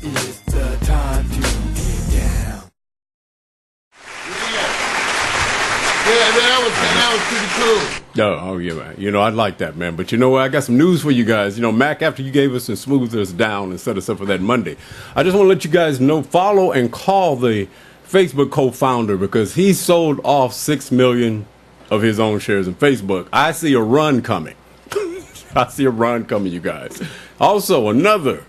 It's the time to get down. Yeah, that was pretty cool. Oh, yeah, man. You know, I like that, man. But you know what? I got some news for you guys. You know, Mac, after you gave us and smoothed us down and set us up for that Monday, I just want to let you guys know, follow and call the Facebook co-founder because he sold off 6 million of his own shares in Facebook. I see a run coming. I see a run coming, you guys. Also, another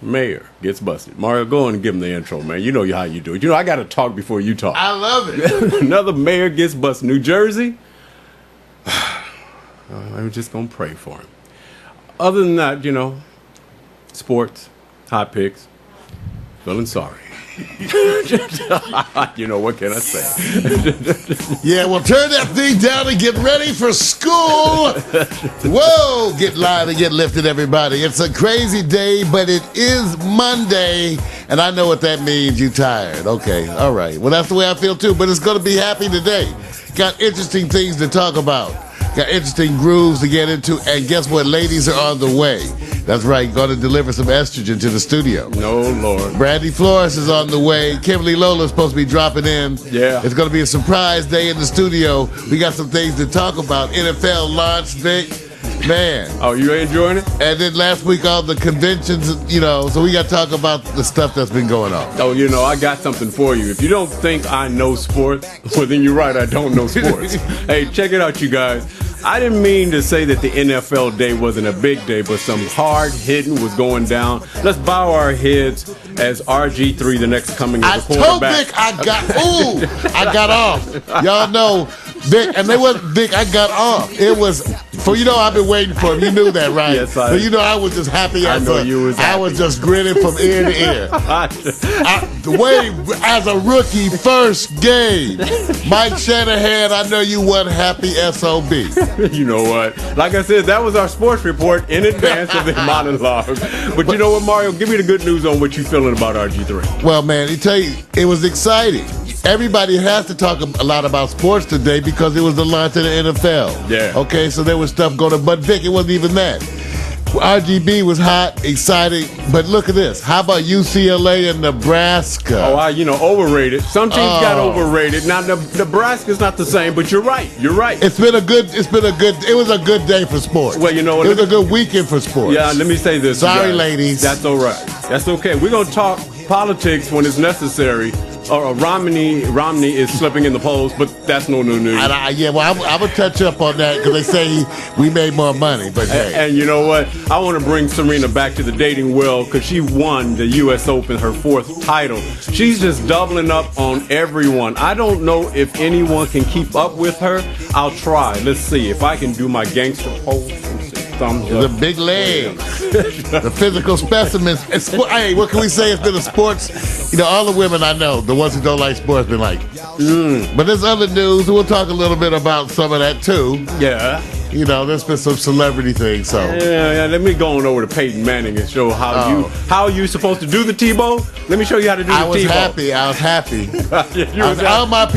mayor gets busted. Mario, go on and give him the intro, man. You know how you do it. You know, I got to talk before you talk. I love it. Another mayor gets busted. New Jersey. I'm just going to pray for him. Other than that, you know, sports, hot picks, feeling sorry. You know, what can I say? Yeah, well, turn that thing down and get ready for school. Whoa, get live and get lifted, everybody. It's a crazy day, but it is Monday, and I know what that means. You tired. Okay, all right. Well, that's the way I feel, too, but it's going to be happy today. Got interesting things to talk about. Got interesting grooves to get into, and guess what? Ladies are on the way. That's right, going to deliver some estrogen to the studio. No, Lord. Brandy Flores is on the way. Kimberly Lola is supposed to be dropping in. Yeah. It's going to be a surprise day in the studio. We got some things to talk about. NFL launch, Vic. Man. Oh, you enjoying it? And then last week, all the conventions, you know, so we got to talk about the stuff that's been going on. Oh, you know, I got something for you. If you don't think I know sports, well, then you're right, I don't know sports. Hey, check it out, you guys. I didn't mean to say that the NFL day wasn't a big day, but some hard hitting was going down. Let's bow our heads as RG3, the next coming as a quarterback. I told Vic I got off. Y'all know, Vic, and they wasn't Vic, I got off. It was, for you know, I've been waiting for him. You knew that, right? Yes, I so you know, I was just happy. I know you was happy. I was just grinning from ear to ear. The way, as a rookie, first game, Mike Shanahan, I know you wasn't happy, SOB. You know what? Like I said, that was our sports report in advance of the monologue. But you know what, Mario? Give me the good news on what you feeling about RG3. Well, man, I tell you, it was exciting. Everybody has to talk a lot about sports today because it was the launch of the NFL. Yeah. Okay, so there was stuff going on. But, Vic, it wasn't even that. RGB was hot, exciting, but look at this. How about UCLA and Nebraska? Oh, overrated. Some teams got overrated. Now, Nebraska's not the same, but you're right. You're right. It was a good day for sports. Well, you know what? It was a good weekend for sports. Yeah, let me say this. Sorry, ladies. That's all right. That's okay. We're going to talk politics when it's necessary. Romney is slipping in the polls, but that's no new news. I'm going to touch up on that because they say we made more money. But hey. And you know what? I want to bring Serena back to the dating well because she won the U.S. Open, her 4th title. She's just doubling up on everyone. I don't know if anyone can keep up with her. I'll try. Let's see if I can do my gangster pose. The big legs, the physical specimens. Hey, what can we say? It's been a sports. You know, all the women I know, the ones who don't like sports, been like. But there's other news. We'll talk a little bit about some of that too. Yeah. You know, there's been some celebrity things. So yeah. Let me go on over to Peyton Manning and show how you supposed to do the Tebow. Let me show you how to do the Tebow. I was happy.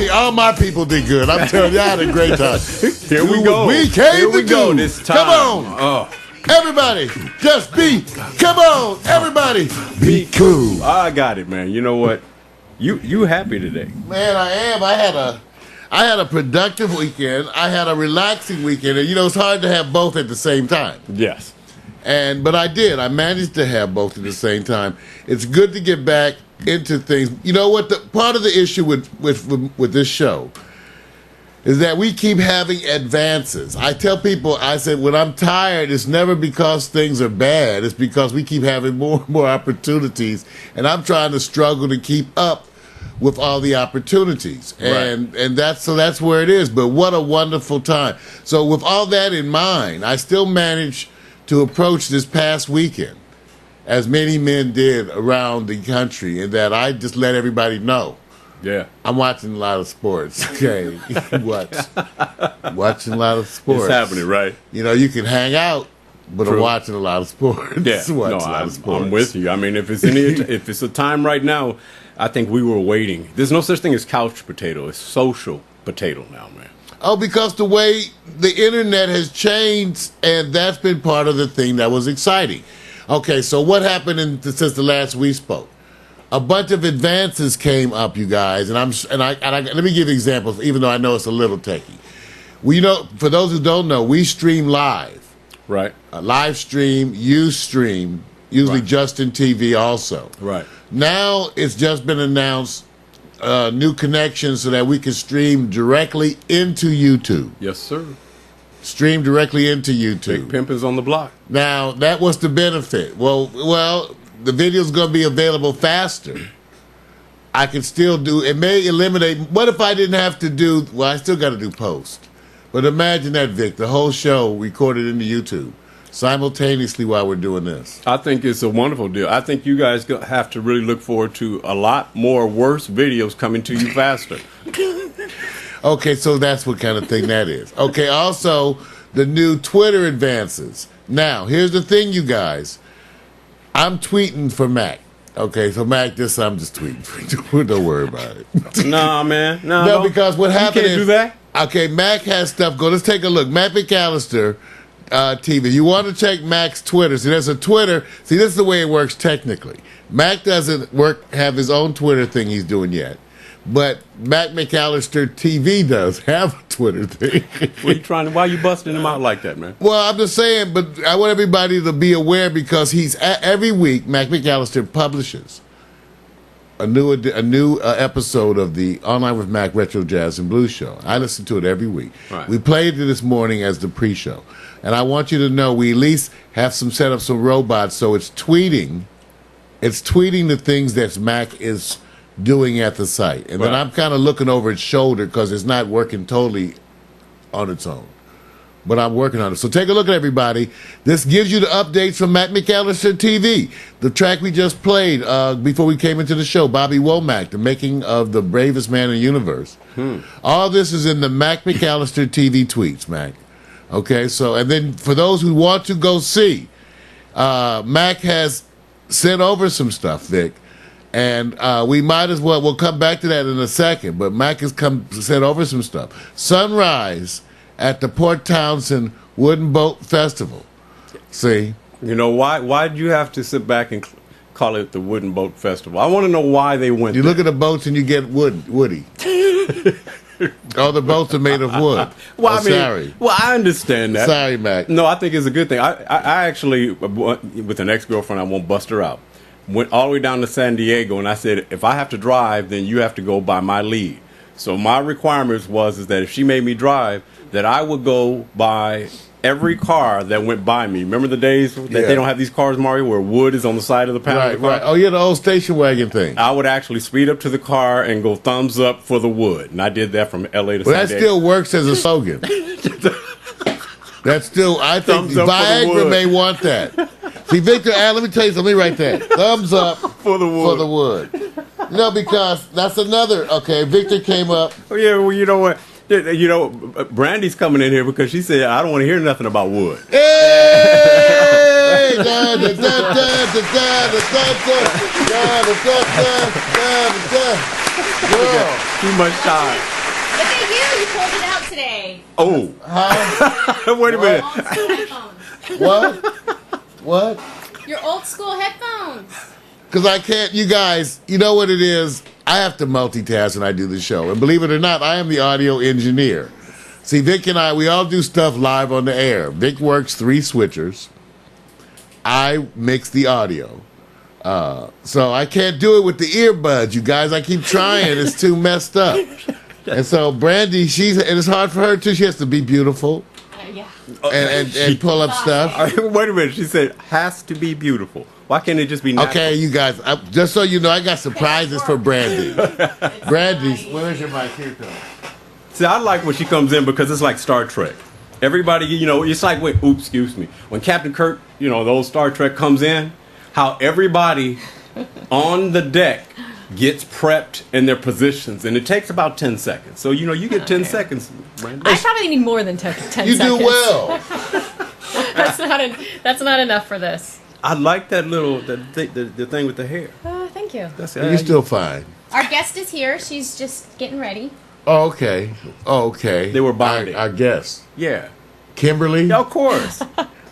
All my people did good. I'm telling you, I had a great time. Here we go. We came to do this time. Come on. Everybody, come on, everybody, be cool. I got it, man. You know what? You happy today? Man, I am. I had a productive weekend. I had a relaxing weekend, and you know it's hard to have both at the same time. Yes. But I did. I managed to have both at the same time. It's good to get back into things. You know what? Part of the issue with this show is that we keep having advances. I tell people, I said, when I'm tired, it's never because things are bad. It's because we keep having more and more opportunities, and I'm trying to struggle to keep up with all the opportunities. And that's where it is. But what a wonderful time. So with all that in mind, I still managed to approach this past weekend, as many men did around the country, and that I just let everybody know. Yeah. I'm watching a lot of sports. Okay. Watching a lot of sports. It's happening, right? You know, you can hang out, but I'm watching a lot of sports. Yeah. I'm with you. I mean, if it's a time right now, I think we were waiting. There's no such thing as couch potato. It's social potato now, man. Oh, because the way the internet has changed, and that's been part of the thing that was exciting. Okay, so what happened since the last we spoke? A bunch of advances came up, you guys, and let me give examples, even though I know it's a little techie. For those who don't know, we stream live. Right. Live stream, you stream, usually Right. Justin TV also. Right. Now it's just been announced new connections so that we can stream directly into YouTube. Yes, sir. Stream directly into YouTube. Big Pimp is on the block. Now, that was the benefit. Well, the video's going to be available faster. I can still do, it may eliminate, what if I didn't have to do, well, I still got to do post. But imagine that, Vic, the whole show recorded into YouTube simultaneously while we're doing this. I think it's a wonderful deal. I think you guys have to really look forward to a lot more worse videos coming to you faster. Okay, so that's what kind of thing that is. Okay, also, the new Twitter advances. Now, here's the thing, you guys. I'm tweeting for Mac. Okay, so Mac, I'm just tweeting for you. Don't worry about it. Nah, man. No, because what happened is... You can't do that? Okay, Mac has stuff. Let's take a look. Mac McAllister TV. You want to check Mac's Twitter. See, there's a Twitter. See, this is the way it works technically. Mac doesn't have his own Twitter thing he's doing yet. But Mac McAllister TV does have a Twitter thing. Why are you busting him out like that, man? Well, I'm just saying, but I want everybody to be aware because every week Mac McAllister publishes a new episode of the Online with Mac Retro Jazz and Blues Show. I listen to it every week. Right. We played it this morning as the pre-show. And I want you to know we at least have set up some robots so it's tweeting the things that Mac is doing at the site. And then I'm kind of looking over its shoulder because it's not working totally on its own. But I'm working on it. So take a look at everybody. This gives you the updates from Mac McAllister TV. The track we just played before we came into the show, Bobby Womack, the making of the bravest man in the universe. All this is in the Mac McAllister TV tweets, Mac. Okay, so, and then for those who want to go see, Mac has sent over some stuff, Vic. And we might as well, we'll come back to that in a second, but Mac has sent over some stuff. Sunrise at the Port Townsend Wooden Boat Festival. See? You know, why did you have to sit back and call it the Wooden Boat Festival? I want to know why they went You there. look at the boats and you get woody. All the boats are made of wood. Sorry. Well, I understand that. Sorry, Mac. No, I think it's a good thing. I actually, with an ex-girlfriend, I won't bust her out, went all the way down to San Diego, and I said, if I have to drive, then you have to go by my lead. So my requirements is that if she made me drive, that I would go by every car that went by me. Remember the days that they don't have these cars, Mario, where wood is on the side of the panel? Of the car? Right. Oh, yeah, the old station wagon thing. I would actually speed up to the car and go thumbs up for the wood. And I did that from L.A. to San Diego. That still works as a slogan. That's still, I think Thumbs up for the Viagra wood. may want that. See, Victor, let me tell you something right there. Thumbs up For the wood. For the wood. No, because that's another, okay, Victor came up. Oh, yeah, well, you know what? You know, Brandy's coming in here because she said, I don't want to hear nothing about wood. Hey! Da, da, da, da, da, da, da, Girl. Too much time. Look at you! You pulled it out today. Oh. Huh? Wait a minute. Old school headphones. What? Your old school headphones. Because I can't, you guys, you know what it is? I have to multitask when I do the show. And believe it or not, I am the audio engineer. See, Vic and I, we all do stuff live on the air. Vic works 3 switchers. I mix the audio. So I can't do it with the earbuds, you guys. I keep trying. It's too messed up. And so Brandy, and it's hard for her too. She has to be beautiful Yeah. and pull up stuff. Wait a minute. She said, has to be beautiful. Why can't it just be natural? Okay, you guys, just so you know, I got surprises for Brandy. Brandy, where's your mic? Here it comes. See, I like when she comes in because it's like Star Trek. Everybody, you know, it's like when Captain Kirk, you know, the old Star Trek comes in, how everybody on the deck gets prepped in their positions, and it takes about 10 seconds. So, you know, you get 10 seconds, Brandy. I probably need more than 10 You seconds. do well. That's not enough for this. I like that little the thing with the hair. Thank you. That's You're still fine. Our guest is here. She's just getting ready. Oh, okay. Oh, okay. They were bonding. Our guest. Yeah. Kimberly? Yeah, of course.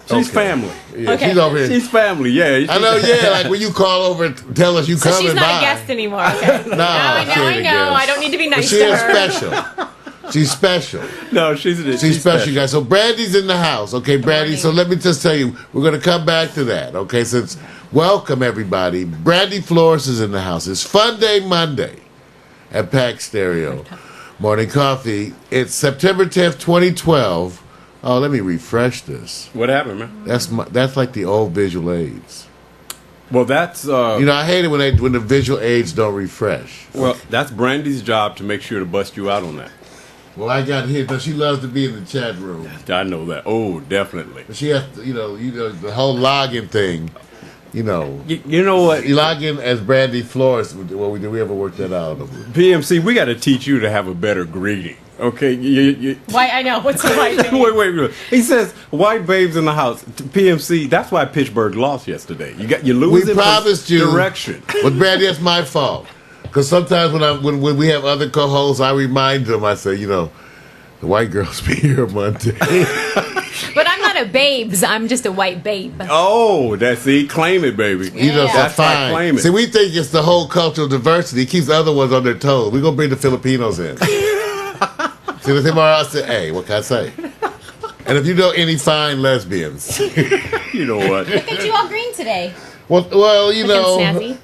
She's Okay. family. Yeah, Okay. she's over here. She's family, yeah. I know, yeah. Like when you call over and tell us you So coming she's not by. a guest anymore. Okay. No, now she ain't I a know. guest. I don't need to be But nice she to is her. special. She's special. No, she's Special, guys. So Brandy's in the house. Okay, Brandy. morning. So let me just tell you, we're going to come back to that. Okay, since welcome everybody. Brandy Flores is in the house. It's Fun Day Monday at Pack Stereo. Morning Coffee. It's September 10th, 2012. Oh, let me refresh this. What happened, man? That's like the old visual aids. Well, that's You know, I hate it when the visual aids don't refresh. well, that's Brandy's job to make sure to bust you out on that. Well, I got here, but she loves to be in the chat room. I know that. Oh, definitely. But she has to, you know, the whole login thing. You know, You know what? you log in as Brandy Flores. Well, did we ever work that out? PMC, we got to teach you to have a better greeting. Okay? Why? I know. What's the right thing? Wait. He says white babes in the house. PMC. That's why Pittsburgh lost yesterday. You losing We promised you direction. But Brandy, that's my fault. Because sometimes when we have other co-hosts, I remind them. I say, you know, the white girls be here Monday. But I'm not a babes. I'm just a white babe. Oh, that's it. Claim it, baby. You know, so That's right, fine. claim it. See, we think it's the whole cultural diversity. It keeps the other ones on their toes. We're gonna bring the Filipinos in. See, the thing I said, hey, what can I say? And if you know any fine lesbians, You know what? Look at you all green today. well, you know, Looking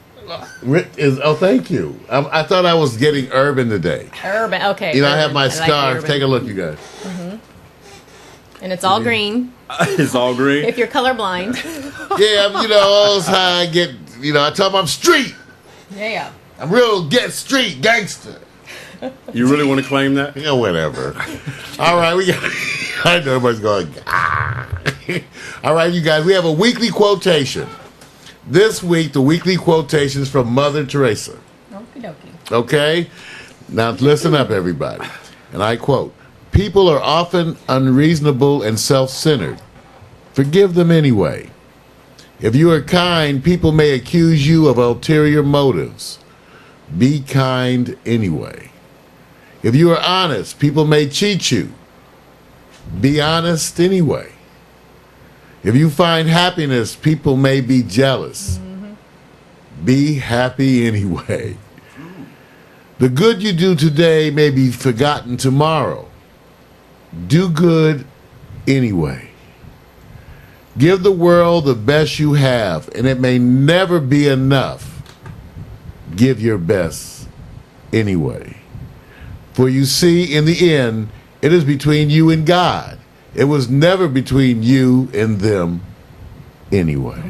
snazzy. oh, thank you. I thought I was getting urban today. Urban. Okay. You know, I urban. have my like scarf. urban. Take a look, you guys. And it's all green. It's all green. If you're colorblind. Yeah, you know, all this how I get. You know, I tell them I'm street. Yeah. I'm real street gangster. You really want to claim that? You know, whatever. All right, we got. I know everybody's going. Ah. All right, you guys. We have a weekly quotation. This week, the weekly quotation is from Mother Teresa. Okie dokie. Okay? Now, listen up, everybody. And I quote: "People are often unreasonable and self-centered. Forgive them anyway. If you are kind, people may accuse you of ulterior motives. Be kind anyway. If you are honest, people may cheat you. Be honest anyway. If you find happiness, people may be jealous. Be happy anyway. The good you do today may be forgotten tomorrow. Do good anyway. Give the world the best you have, and it may never be enough. Give your best anyway. For you see, in the end, it is between you and God. It was never between you and them anyway."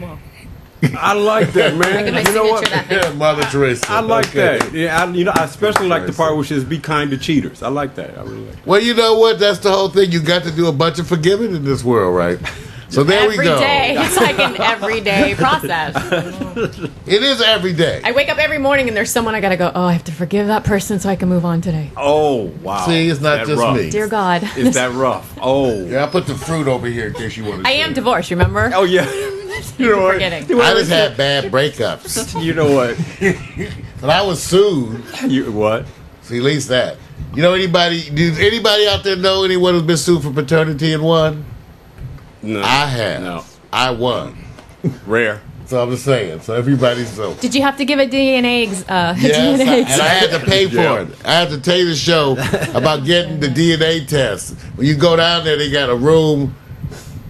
I like that, man. I get my You know what? signature that Yeah, Mother Teresa. I like Okay. that. Yeah, I especially like the part which is be kind to cheaters. I like that. I really like. Well, you know what? That's the whole thing. You got to do a bunch of forgiving in this world, right? So there we Every go. day. It's like an everyday process. It is every day. I wake up every morning and there's someone I gotta go, oh, I have to forgive that person so I can move on today. Oh wow! See, it's not That just rough. me. Dear God. Is that rough? Oh. Yeah, I put the fruit over here in case you want to. I am divorced, remember? Oh yeah. You know what? forgetting. I just had bad breakups, You know what? but I was sued. You what? See, at least that. You know anybody? Does anybody out there know anyone who's been sued for paternity and won? No. I have. No. I won. Rare. So I'm just saying. So everybody's so. Did you have to give a DNA Yes, DNA and I had to pay for Yeah. it. I had to tell you the show about getting the DNA test. When you go down there, they got a room,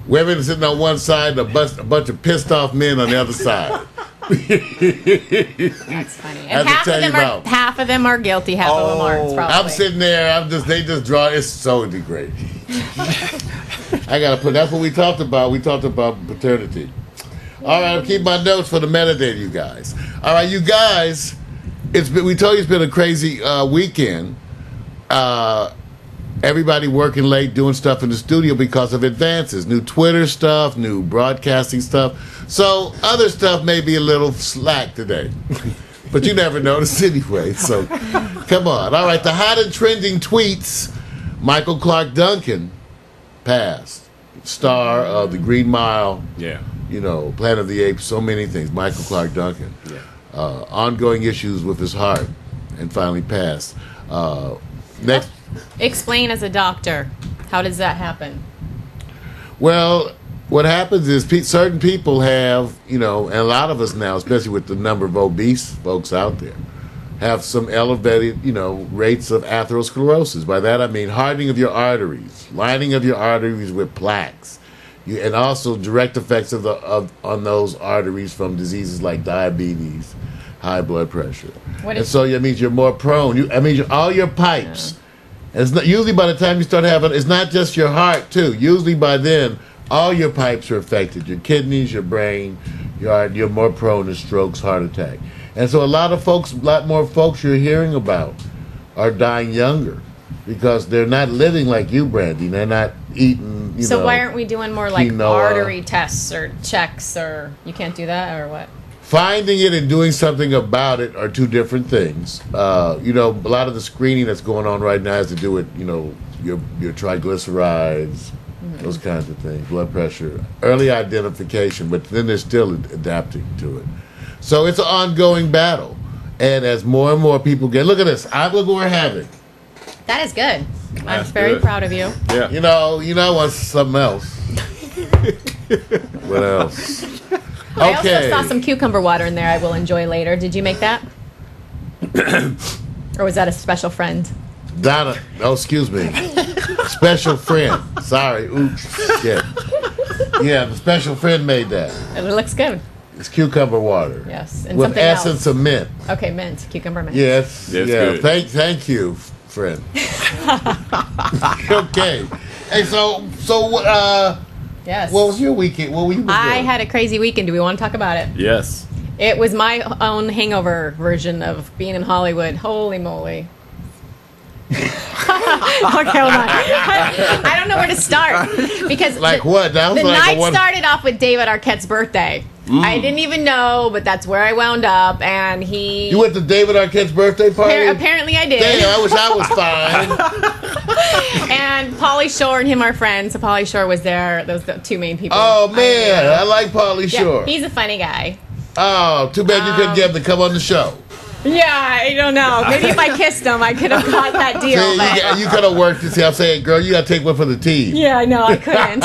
women sitting on one side, and a bunch of pissed off men on the other side. That's funny. I have And to half tell of you them are about- half of them are guilty, half of them aren't. Probably. I'm sitting there. They just draw. It's so degrading. I gotta put. That's what we talked about. We talked about paternity. All right, I'll keep my notes for the metadata, you guys. All right, you guys. We told you it's been a crazy weekend. Everybody working late, doing stuff in the studio because of advances, new Twitter stuff, new broadcasting stuff. So other stuff may be a little slack today. But you never noticed anyway, so come on. All right, the hot and trending tweets. Michael Clark Duncan passed. Star of the Green Mile, Yeah. you know, Planet of the Apes, so many things. Michael Clark Duncan. Yeah. Ongoing issues with his heart and finally passed. Next, Explain as a doctor. How does that happen? well, what happens is certain people have, and a lot of us now, especially with the number of obese folks out there, have some elevated, rates of atherosclerosis. By that I mean hardening of your arteries, lining of your arteries with plaques, and also direct effects on those arteries from diseases like diabetes, high blood pressure. And so that means you're more prone. All your pipes. Yeah. It's not, usually by the time you start having, it's not just your heart too. Usually by then, all your pipes are affected. Your kidneys, your brain, you're more prone to strokes, heart attack. And so a lot more folks you're hearing about are dying younger because they're not living like you, Brandy. They're not eating, So why aren't we doing more like quinoa. artery tests or checks, or you can't do that, or what? Finding it and doing something about it are two different things. A lot of the screening that's going on right now has to do with, your triglycerides, those kinds of things, blood pressure, early identification, but then they're still adapting to it. So it's an ongoing battle. And as more and more people look at this, look what we're having. That is good. I'm That's very good. proud of you. Yeah. What's something else? What else? I also saw some cucumber water in there I will enjoy later. Did you make that? Or was that a special friend? Donna, excuse me. Special friend. Sorry. Oops. Shit. Yeah, the special friend made that. It looks good. It's cucumber water. Yes. And with something essence else. of mint. Okay, mint. Cucumber mint. Yes. That's yeah. good. Thank you, friend. Okay. Hey, Yes. what was your weekend? What were you doing? I had a crazy weekend. Do we want to talk about it? Yes. It was my own hangover version of being in Hollywood. Holy moly. Okay, hold on. I don't know where to start because what? That was the like night started off with David Arquette's birthday. I didn't even know, but that's where I wound up, and he. You went to David Arquette's birthday party? Apparently, I did. Damn, I wish I was fine. And Pauly Shore and him are friends. So Pauly Shore was there. Those are the two main people. Oh man, I like Pauly Shore. Yeah, he's a funny guy. Oh, too bad you couldn't get him to come on the show. Yeah, I don't know. Maybe if I kissed him, I could have got that deal. See, you could have worked to see. I'm saying, girl, you got to take one for the team. Yeah, I know. I couldn't.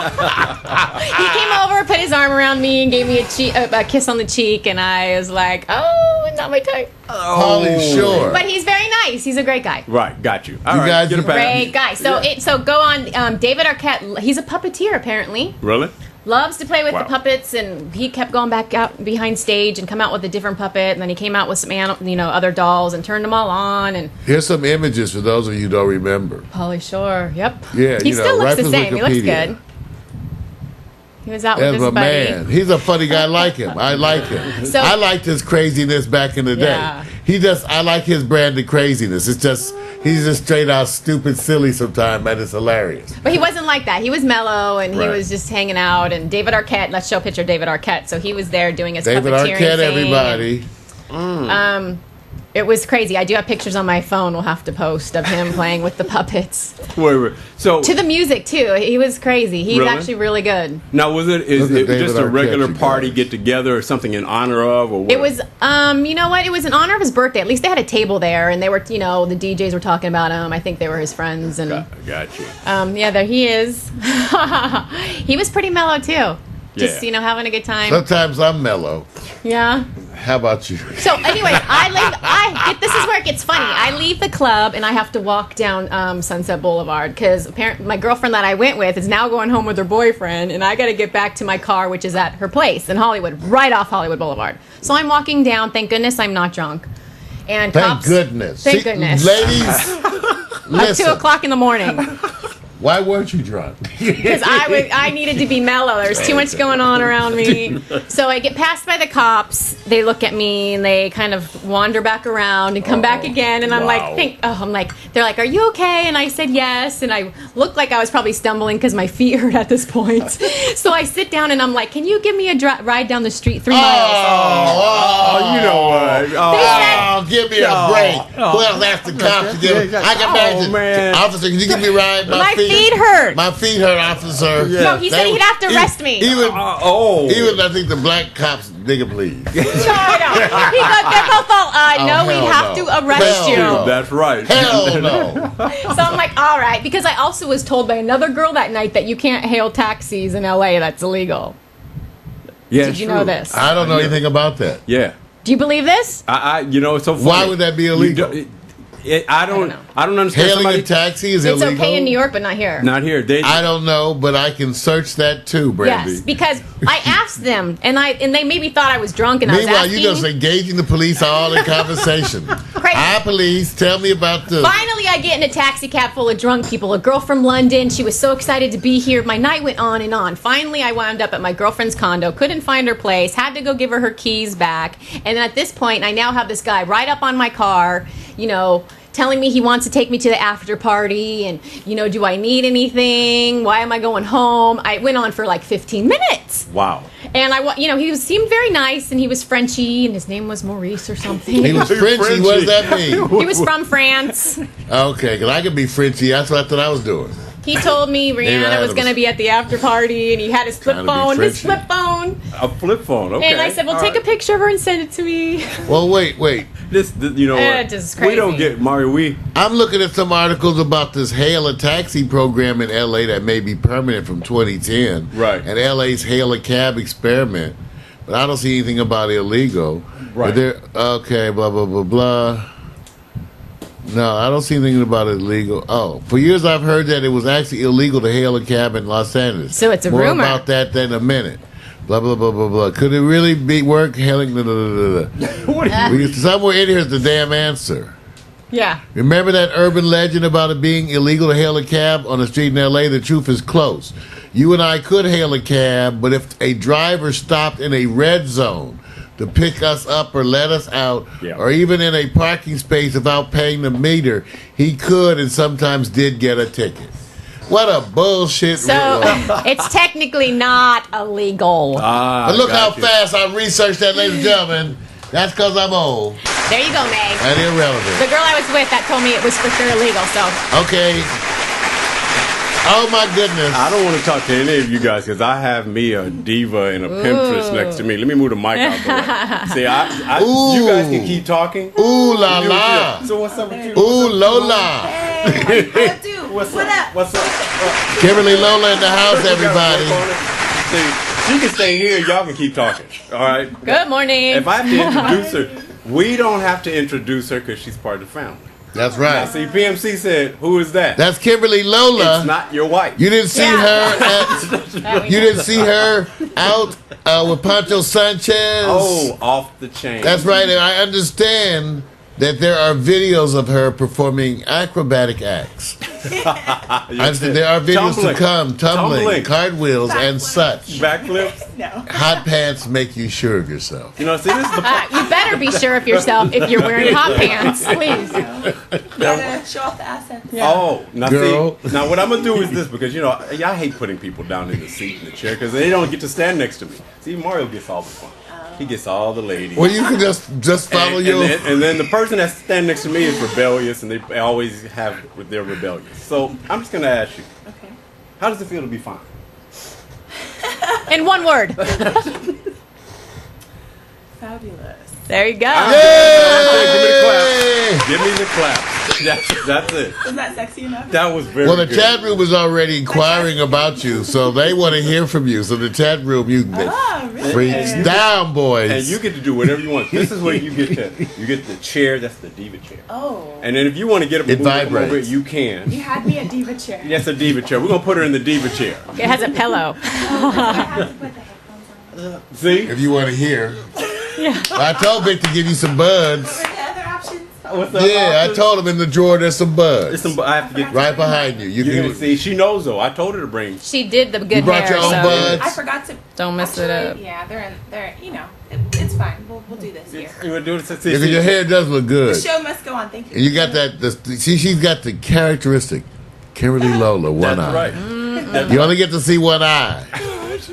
He came over, put his arm around me, and gave me a kiss on the cheek, and I was like, "Oh, it's not my type." Pauly Shore. But he's very nice. He's a great guy. Right, got you. All You right, guys- get it back. Great guy. So go on. David Arquette. He's a puppeteer apparently. Really? Loves to play with Wow. the puppets, and he kept going back out behind stage and come out with a different puppet, and then he came out with some other dolls and turned them all on. And Here's some images for those of you who don't remember. Pauly Shore, yep. Yeah, he still looks right the from same. He looks Wikipedia. good. He was out with That's his a buddy. man. He's a funny guy. I like him. I like him. So- I liked his craziness back in the day. Yeah. I like his brand of craziness. It's just, he's just straight out stupid, silly sometimes, and it's hilarious. But he wasn't like that. He was mellow, and he Right. was just hanging out. And David Arquette, let's show a picture of David Arquette. So he was there doing his David puppeteering Arquette, thing, everybody. It was crazy. I do have pictures on my phone. We'll have to post of him playing with the puppets Wait. So to the music too. He was crazy. He's Really? actually really good. now, is Look at it David just a Arquette, regular you party guys. get together or something in honor of, or what? It was, you know what? It was in honor of his birthday. At least they had a table there, and they were, the DJs were talking about him. I think they were his friends, and Got you. yeah, there he is. He was pretty mellow too. Just Yeah. having a good time. Sometimes I'm mellow. Yeah. How about you? So anyway, this is where it gets funny. I leave the club and I have to walk down Sunset Boulevard because apparently my girlfriend that I went with is now going home with her boyfriend, and I got to get back to my car, which is at her place in Hollywood, right off Hollywood Boulevard. So I'm walking down. Thank goodness I'm not drunk. And Thank cops, goodness. Thank goodness. Ladies, At listen. 2:00 in the morning. Why weren't you drunk? Because I needed to be mellow. There's too much going on around me. So I get passed by the cops. They look at me and they kind of wander back around and come back again. And I'm wow. they're like, "Are you okay?" And I said yes. And I looked like I was probably stumbling because my feet hurt at this point. So I sit down and I'm like, "Can you give me a ride down the street 3 miles?" Oh, you know what? They said, give me a break. Who else asked the cops to give? I can imagine. Man. Officer, can you give me a ride? My feet hurt. My feet hurt, officer. No, he said he'd have to arrest me. Even I think the black cops, nigga, please. No. They're both all, no, we'd have to arrest you. That's right. Hell no. So I'm like, all right, because I also was told by another girl that night that you can't hail taxis in LA. That's illegal. Yeah, Did you know this? I don't know anything about that. Yeah. Do you believe this? It's so funny. Why would that be illegal? I don't understand. Hailing a taxi is It's illegal. okay in New York, but not here. Not here. I don't know, but I can search that too, Brandy. Yes, because I asked them, and they maybe thought I was drunk, and I was Meanwhile, asking. you just engaging the police all in conversation. Crazy. Hi, police. Tell me about the. Finally, I get in a taxi cab full of drunk people. A girl from London. She was so excited to be here. My night went on and on. Finally, I wound up at my girlfriend's condo. Couldn't find her place. Had to go give her keys back. And at this point, I now have this guy right up on my car, telling me he wants to take me to the after party and, do I need anything? Why am I going home? I went on for like 15 minutes. Wow. And he seemed very nice, and he was Frenchy, and his name was Maurice or something. He was Frenchy. What does that mean? He was from France. Okay, because I could be Frenchy. That's what I thought I was doing. He told me Rihanna was going to be at the after party, and he had his flip phone. A flip phone, okay. And I said, well, take a picture of her and send it to me. Well, wait. This what? This is crazy. We don't get, Mario, I'm looking at some articles about this Hail a Taxi program in L.A. that may be permanent from 2010. Right. And L.A.'s Hail a Cab experiment. But I don't see anything about illegal. Right. Okay, blah, blah, blah, blah. No, I don't see anything about it illegal. Oh, for years I've heard that it was actually illegal to hail a cab in Los Angeles. So it's a More rumor. about that in a minute. Blah, blah, blah, blah, blah. Could it really be work hailing? Blah, blah, blah, blah. Because somewhere in here is the damn answer. Yeah. Remember that urban legend about it being illegal to hail a cab on the street in L.A.? The truth is close. You and I could hail a cab, but if a driver stopped in a red zone to pick us up or let us out, or even in a parking space without paying the meter, he could and sometimes did get a ticket. What a bullshit So rule. it's technically not illegal. But look how fast I researched that, ladies and gentlemen. That's because I'm old There you go, Meg. and irrelevant. The girl I was with that told me it was for sure illegal, so. Okay. Oh, my goodness. I don't want to talk to any of you guys because I have me a diva and a pimptress next to me. Let me move the mic out the way. See, you guys can keep talking. Ooh, la la. So what's up with you? Ooh, Lola. What's up? What's up? Kimberly Lola in the house, everybody. See, she can stay here. Y'all can keep talking. All right? Good morning. If I have to introduce her, we don't have to introduce her because she's part of the family. That's right. See, PMC said, who is that? That's Kimberly Lola. It's not your wife. You didn't see her out with Pancho Sanchez. Oh, off the chain. That's right. And I understand that there are videos of her performing acrobatic acts. There are videos to come, tumbling. Cartwheels, and such. Backflips? No. Hot pants make you sure of yourself. See, this is the part. You better be sure of yourself if you're wearing hot pants, please. Gotta show off the assets. Oh, now Girl. see, now what I'm gonna do is this because I hate putting people down in the seat in the chair because they don't get to stand next to me. See, Mario gets all the fun. He gets all the ladies. Well, you can just follow your. And then the person that's standing next to me is rebellious, and they always have with their rebellious. So I'm just gonna ask you, Okay. how does it feel to be fine? In one word. Fabulous. There you go. Yay! Give me the clap. That's it. Was that sexy enough? That was very Well, the good. chat room is already inquiring about you, so they want to hear from you. So the chat room, you Really? freaks down, boys. And you get to do whatever you want. This is where you get the chair. That's the diva chair. Oh. And then if you want to get up and It move it vibrates. over, you can. You had me a diva chair. That's a diva chair. We're gonna put her in the diva chair. It has a pillow. I have to put the headphones on. See? if you want to hear. I told Vic to give you some buds. What were the other options? What's up? Yeah, I told him in the drawer there's some buds. I have to get Right behind you. You You're gonna can see. She knows though. I told her to bring. She did the good You brought hair, your own so buds? I forgot to. don't mess it up. Yeah, they're it's fine. We'll do this here. You wanna do it? Because your hair does look The good. show must go on. Thank you. And you got that. She's got the characteristic Kimberly Lola, one That's eye. right. You only get to see one eye.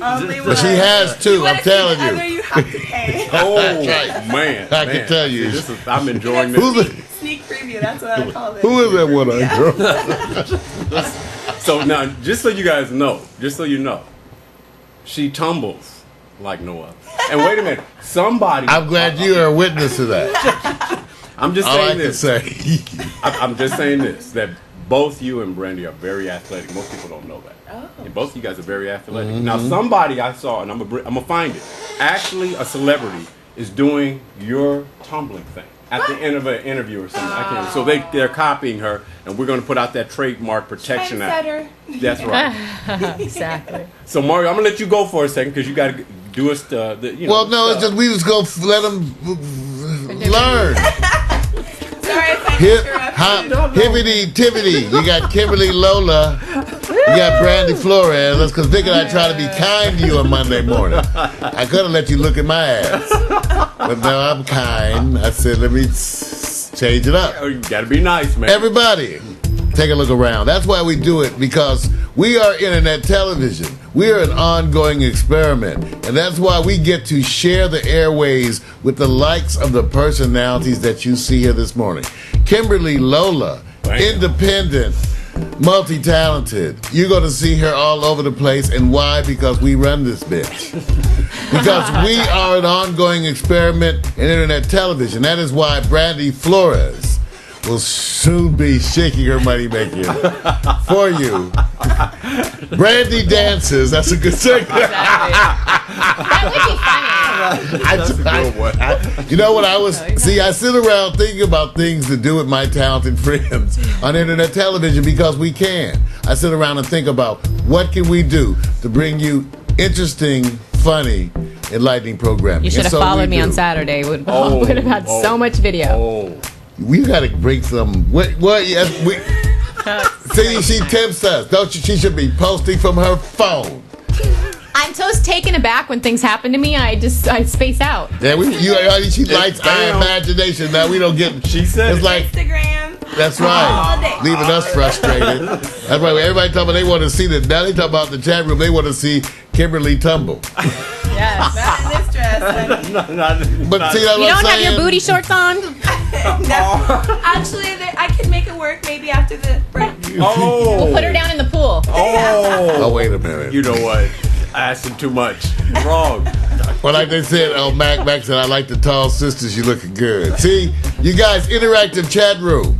Only But she has two, I'm telling you. you. You have to pay. Oh, That's right. man. I can tell you. I'm enjoying this. Who's the, Sneak preview, that's what I call it. who is that one girl? So now, just so you guys know, just so you know, she tumbles like no other. And wait a minute, somebody. I'm glad you are a witness to that. I'm just All I saying can this. say. I'm just saying this, that both you and Brandy are very athletic. Most people don't know that. Oh. And both of you guys are very athletic. Now, somebody I saw, and I'm gonna find it. Actually, a celebrity is doing your tumbling thing at the end of an interview or something. I can't. So they're copying her, and we're gonna put out that trademark protection act. Trendsetter. That's right. Exactly. So Mario, I'm gonna let you go for a second because you got to do us the. You know, Well, no, it's just we just go let them learn. Sorry if I Hip, interrupted. hop, hippity, tippity. You got Kimberly Lola. You got Brandy Flores. That's because Vic and I try to be kind to you on Monday morning. I could have let you look at my ass. But no, I'm kind. I said, let me change it up. Oh, you got to be nice, man. Everybody, take a look around. That's why we do it, because we are internet television. We are an ongoing experiment. And that's why we get to share the airways with the likes of the personalities that you see here this morning. Kimberly Lola, Bam. independent, multi-talented. You're going to see her all over the place. And why? Because we run this bitch. Because we are an ongoing experiment in internet television. That is why Brandy Flores will soon be shaking her money making for you. Brandy dances. That's a good segment. That would be funny. You know what I was? See, I sit around thinking about things to do with my talented friends on internet television because we can. I sit around and think about what can we do to bring you interesting, funny, enlightening programming. You should have followed me on Saturday. Would have had so much video. Oh, we got to break some. What? Yes, we. See, she tempts us. Don't you? She should be posting from her phone. I'm so taken aback when things happen to me. I space out. Yeah, she lights our imagination. Now we don't get. She said it's like Instagram. that's all right, day. leaving us frustrated. That's right. Everybody talking about they want to see that. Now they talk about the chat room. They want to see Kimberly tumble. Yes. Not in this dress, honey. But see, that's You what I'm don't have your saying? booty shorts on? No. Actually, I can make it work maybe after the break. Oh. We'll put her down in the pool. Oh, wait a minute. You know what? I asked him too much. Wrong. Well, like they said, Mac said, I like the tall sisters. You looking good. See, you guys, interactive chat room.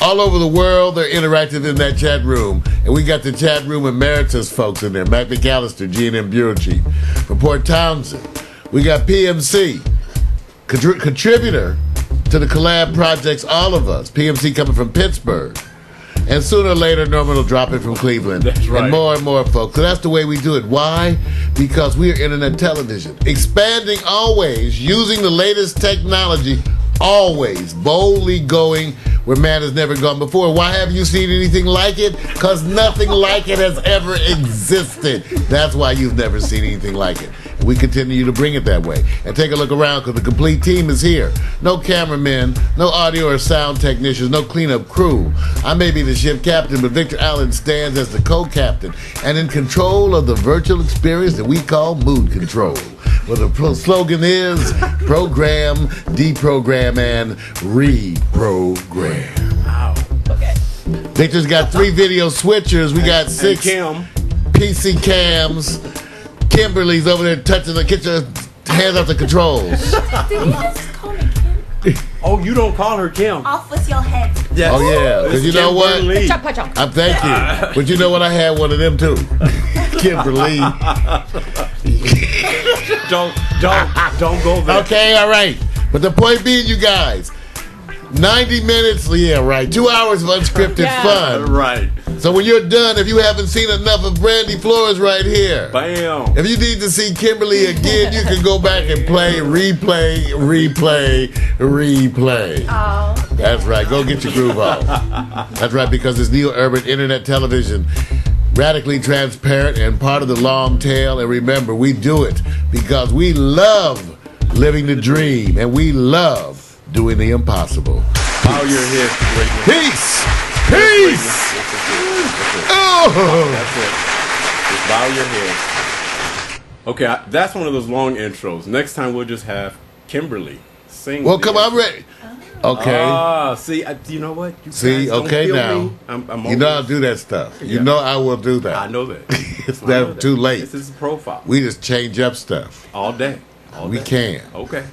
All over the world, they're interactive in that chat room. And we got the chat room emeritus folks in there. Mac McAllister, G&M Bureau Chief. From Port Townsend. We got PMC, contributor to the collab projects, all of us. PMC coming from Pittsburgh. And sooner or later, Norman will drop it from Cleveland. That's right. And more folks. So that's the way we do it. Why? Because we are internet television. Expanding always, using the latest technology, always boldly going where man has never gone before. Why have you seen anything like it? Because nothing like it has ever existed. That's why you've never seen anything like it. And we continue to bring it that way. And take a look around because the complete team is here. No cameramen, no audio or sound technicians, no cleanup crew. I may be the ship captain, but Victor Allen stands as the co-captain and in control of the virtual experience that we call mood control. Well, the slogan is program, deprogram, and reprogram. Wow. Okay. Victor's got 3 video switchers. We got 6 Kim. PC cams. Kimberly's over there touching the kitchen, hands off the controls. Did you just call me Kim? Oh, you don't call her Kim. Off with your head. Yes. Oh, yeah. Because you know what? Kimberly. Chop, chop, chop. I'm thank you. But you know what? I had one of them too. Kimberly. Don't go there. Okay, all right. But the point being, you guys, 90 minutes, yeah, right. 2 hours of unscripted fun. Right. So when you're done, if you haven't seen enough of Brandy Flores right here, Bam. if you need to see Kimberly again, you can go back and replay. Oh. That's right. Go get your groove on. That's right, because it's Neo Urban Internet Television. Radically transparent and part of the long tail. And remember, we do it because we love living the dream and we love doing the impossible. Bow your head. Peace! Peace! Oh! That's it. Just bow your head. Okay, that's one of those long intros. Next time we'll just have Kimberly sing. Well, come on, I'm ready. Okay. See, you know what? You See, guys don't okay feel now. me. I'm You know I'll always- do that stuff. You Yeah. know I will do that. I know that. It's I know never that. too late. This is a profile. We just change up stuff. All day. All We day. can. Okay.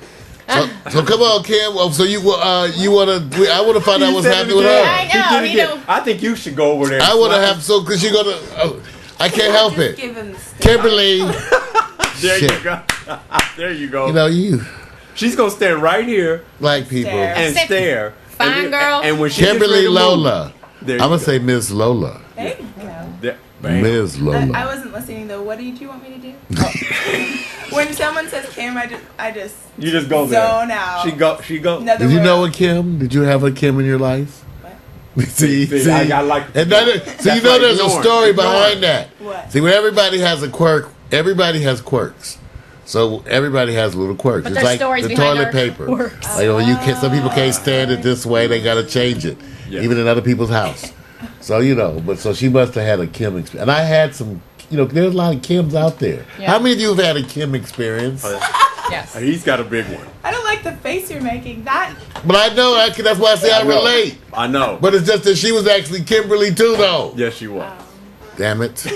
So come on, Kim. So you wanna? I want to find out He what's said it happening with again. her. I know, He did he it again. know. I think you should go over there. I want to have because she's gonna. I can't help Just it. give him the stick. Kimberly, There Shit. you go. There you go. you know you She's gonna stand right here black people. Stare. and Sit. stare. Fine and, girl. And when she gets Kimberly ready to move, Lola. there I'm you gonna go. say Ms. Lola. There you go. There- bam. Ms. I Lola. wasn't listening though. What did you want me to do? When someone says Kim, I just You just go there. zone out. She go. Another Did you word. know a Kim? Did you have a Kim in your life? What? See, I like and that, so you That's know right, there's a ignore it, story ignore behind it. that. What? See, when everybody has a quirk, everybody has quirks. So everybody has little quirks. But It's there's like stories the behind toilet our paper. quirks. Like, oh, you can't. Some people can't stand it this way. They got to change it, Yeah. even in other people's house. So but so she must have had a Kim experience. And I had some. There's a lot of Kims out there. Yeah. How many of you have had a Kim experience? Yes. He's got a big one. I don't like the face you're making. That But I know that's why I say I know. relate. I know. But it's just that she was actually Kimberly too, though. Yes, she was. Damn it. So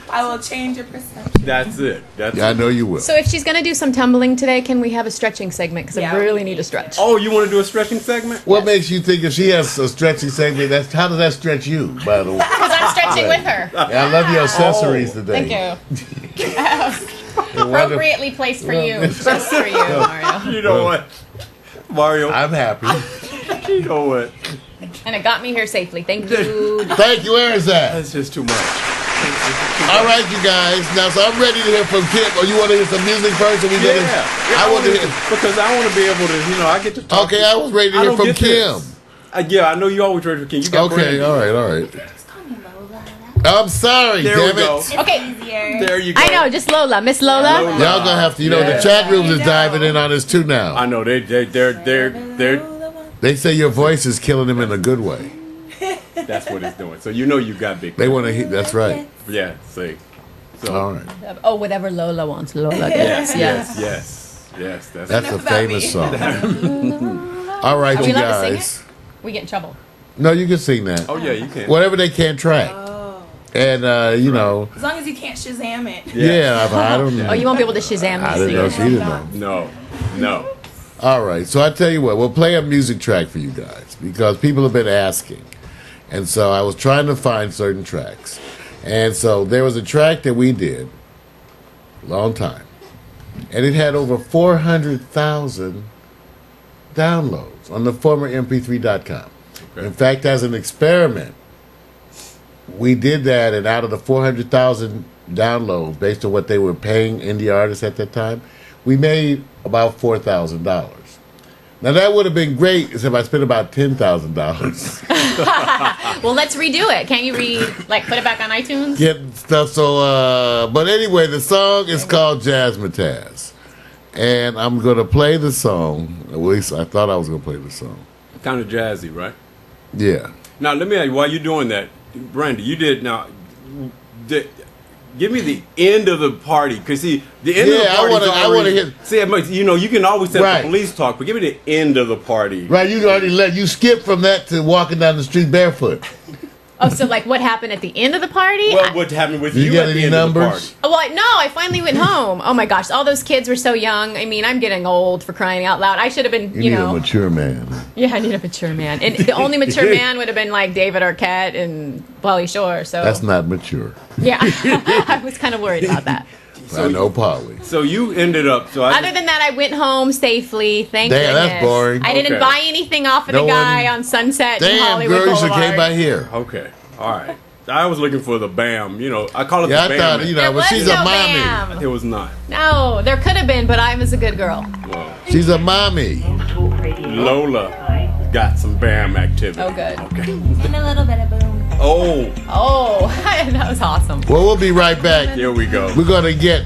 I will change your perception. that's it. That's Yeah, I it. know you will. So if she's gonna do some tumbling today, can we have a stretching segment? Because Yeah. I really need a stretch. Oh, you want to do a stretching segment? What makes you think if she has a stretching segment, how does that stretch you, by the way? Because I'm stretching with her. Yeah, I love your accessories Oh. today. Thank you. They're wonderful. Appropriately placed for you. Just for you, Mario. You know what, Mario? I'm happy. You know what? And it got me here safely. Thank you. Thank you. Where is that? That's just too much. All right, you guys. Now, so I'm ready to hear from Kim. Oh, you want to hear some music first? Or we gonna, I want to hear. because I want to be able to, I get to talk. Okay, I was ready to I hear don't from get Kim. this. Yeah, I know you always ready for Kim. You got Okay, Brandy. all right. Just call me Lola. I'm sorry, There damn we go. it. Okay. Easier. There you go. I know, just Lola. Miss Lola. Lola. Y'all gonna have to, Yeah. the chat rooms is I know. diving in on this too now. I know they're They say your voice is killing them in a good way. that's what it's doing. So you got big. They want to hear. That's right. Yeah, see. So All right. Oh, whatever Lola wants, Lola yes, gets. yes. That's That's a Enough about famous me. song. All right, Are you we allowed to sing guys. We get in trouble. No, you can sing that. oh yeah, you can. Whatever they can't track. Oh. And, As long as you can't Shazam it. yeah, I don't know. Oh, you won't be able to Shazam I this didn't know thing. she didn't know. No. All right, so I tell you what, we'll play a music track for you guys because people have been asking. And so I was trying to find certain tracks. And so there was a track that we did a long time. And it had over 400,000 downloads on the former mp3.com. Okay. In fact, as an experiment, we did that, and out of the 400,000 downloads, based on what they were paying indie artists at that time, we made about $4,000. Now that would have been great if I spent about $10,000 Well, let's redo it. Can't you put it back on iTunes? getting stuff. So, but anyway, the song is called Jazzmatazz, and I'm gonna play the song. At least I thought I was gonna play the song. Kind of jazzy, right? Yeah. Now let me ask you, while you're doing that, Brandy, you did now. Give me the end of the party, cause see, the end of the Yeah, I party. wanna hear- See, you can always set Right. the police talk, but give me the end of the party. Right, you already you skip from that to walking down the street barefoot. Oh, so what happened at the end of the party? Well, what happened with You you got at the any end of the numbers? party? Well, no, I finally went home. Oh my gosh, all those kids were so young. I mean, I'm getting old for crying out loud. I should have been, You need a mature man. Yeah, I need a mature man. And the only mature man would have been like David Arquette and Pauly Shore. So That's not mature. yeah, I was kind of worried about that. I know Polly. So you ended up. So I Other than that, I went home safely. Thank Damn, goodness. that's boring. I didn't Okay. buy anything off of No the guy one- on Sunset and Damn, Hollywood girl, you should Boulevard. came by here. okay, all right. I was looking for the BAM. I call it Yeah, the I BAM. thought, There but was she's no a mommy. Bam. It was not. No, there could have been, but I was a good girl. Well, She's a mommy. Lola got some BAM activity. Oh, good. Okay. And a little bit of boom. Oh, Oh, that was awesome. Well, we'll be right back. here we go. We're going to get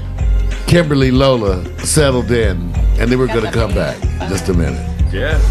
Kimberly Lola settled in, and then we're going to come back in just a minute. Yes.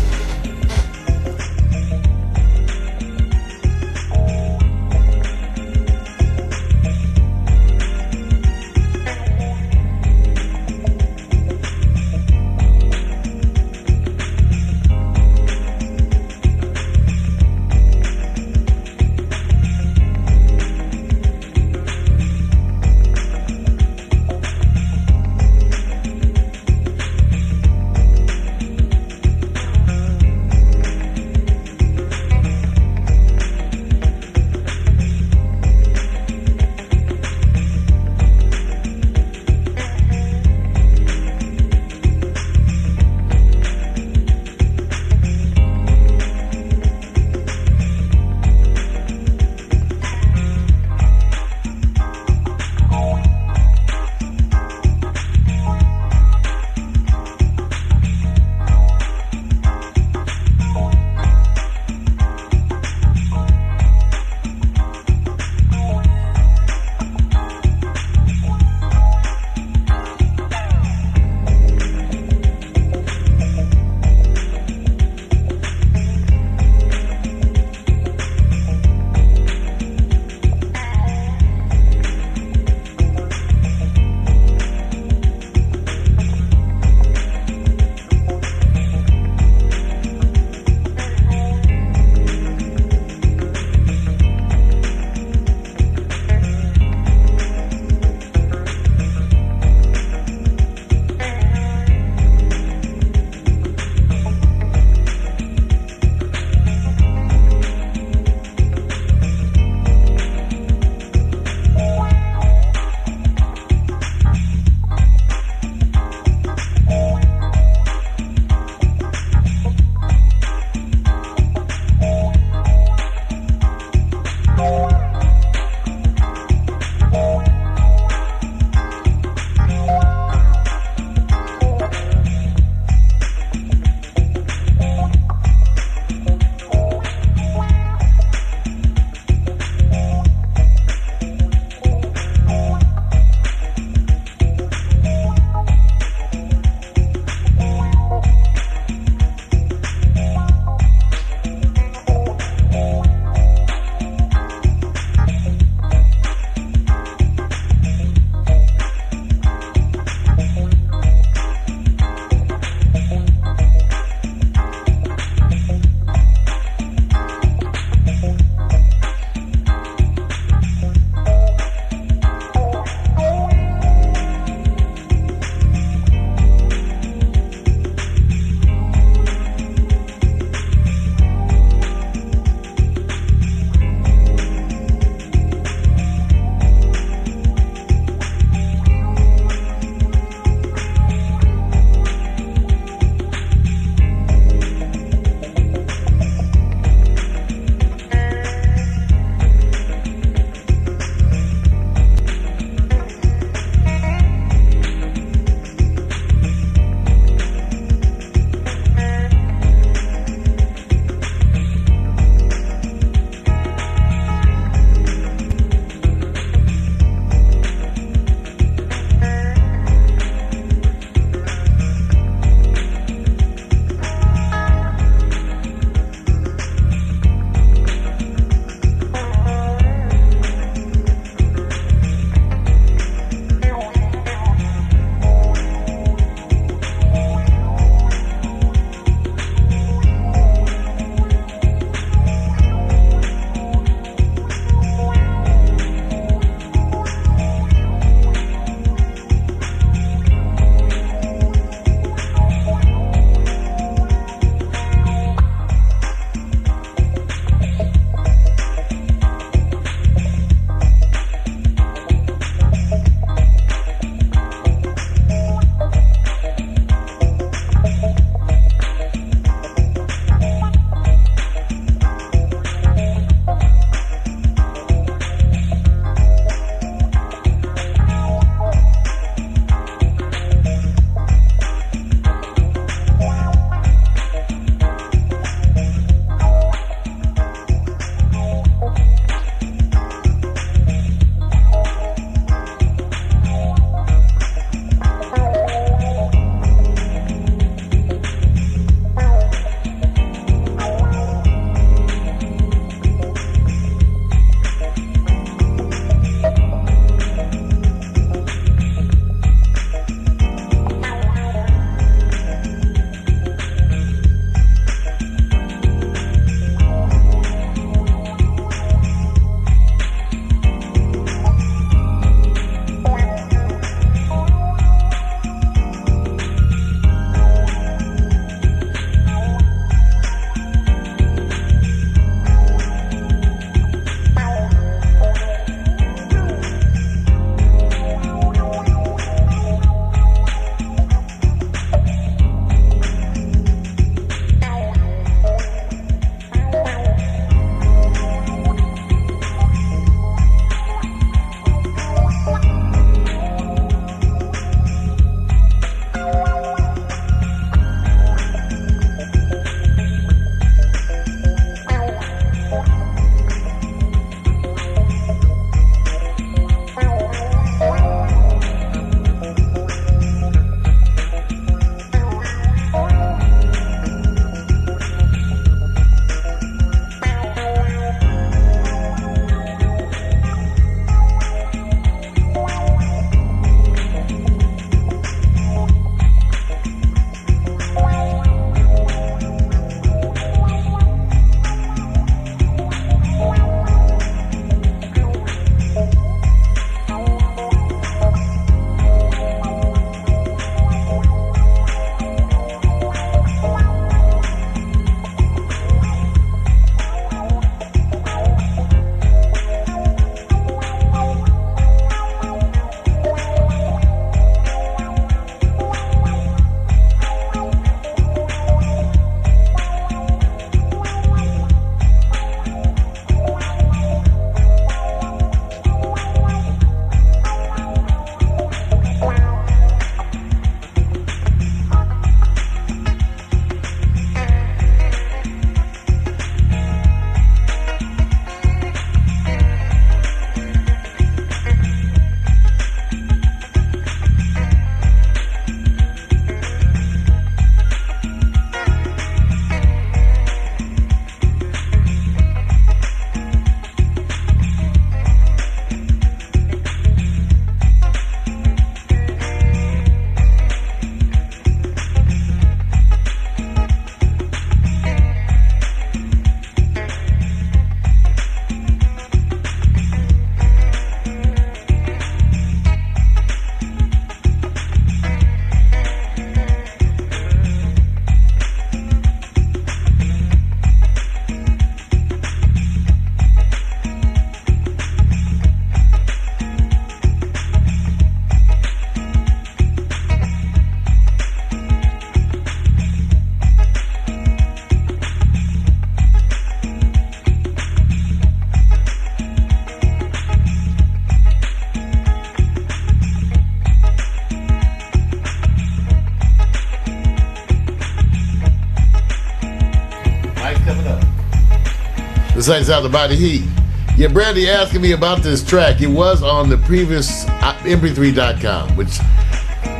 Besides out about the heat. Yeah, Brandy asking me about this track. It was on the previous mp3.com, which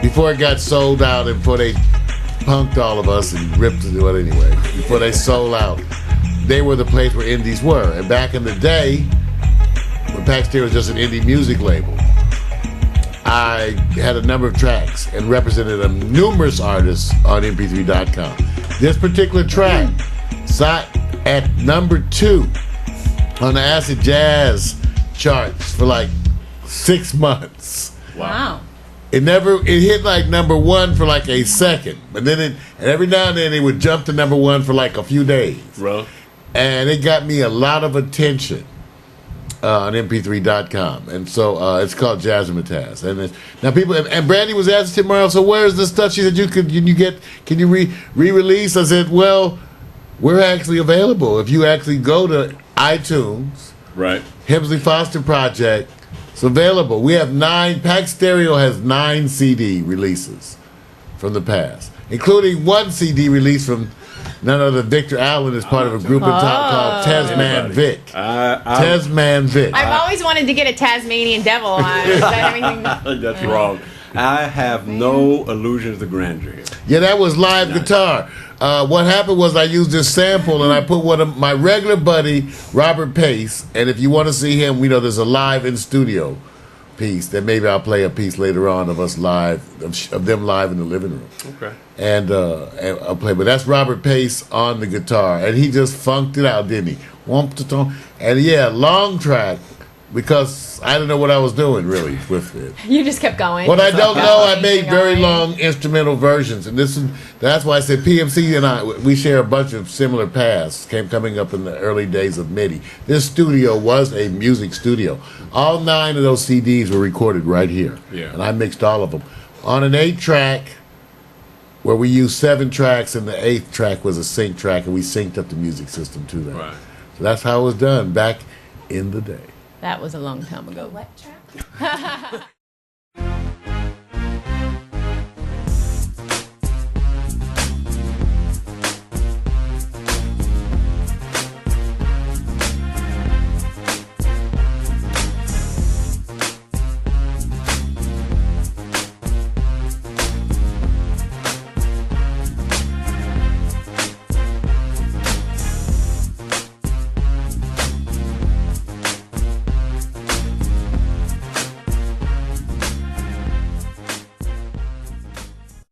before it got sold out and before they punked all of us and ripped it, well, anyway, before they sold out, they were the place where indies were. And back in the day, when Pax Stereo was just an indie music label, I had a number of tracks and represented numerous artists on mp3.com. This particular track sat at number 2 on the acid jazz charts for like 6 months. Wow. It hit like number 1 for like a second, but then and every now and then it would jump to number 1 for like a few days. Bro. And it got me a lot of attention on mp3.com, and so it's called Jazzmatazz. And now people, and Brandy was asking tomorrow, so where's the stuff? She said, can you re-release? I said, well, we're actually available if you actually go to iTunes, Right. Hemsley Foster Project. It's available. We have 9. Pax Stereo has 9 CD releases from the past, including 1 CD release from none other than Victor Allen as part of a group in town called Tasman Vic. Tasman Vic. I've always wanted to get a Tasmanian devil on. Is that everything? That's wrong. I have no illusions of grandeur here. Yeah, that was live guitar. What happened was I used this sample and I put one of my regular buddy, Robert Pace, and if you want to see him, we know there's a live in studio piece that maybe I'll play a piece later on of us live, of them live in the living room. Okay. And I'll play, but that's Robert Pace on the guitar, and he just funked it out, didn't he? And yeah, long track, because I didn't know what I was doing really with it. You just kept going. What I don't know, I made very long instrumental versions, and that's why I said PMC and we share a bunch of similar paths. Coming up in the early days of MIDI. This studio was a music studio. All 9 of those CDs were recorded right here, and I mixed all of them on an 8-track, where we used 7 tracks, and the 8th track was a sync track, and we synced up the music system to that. Right. So that's how it was done back in the day. That was a long time ago. What track?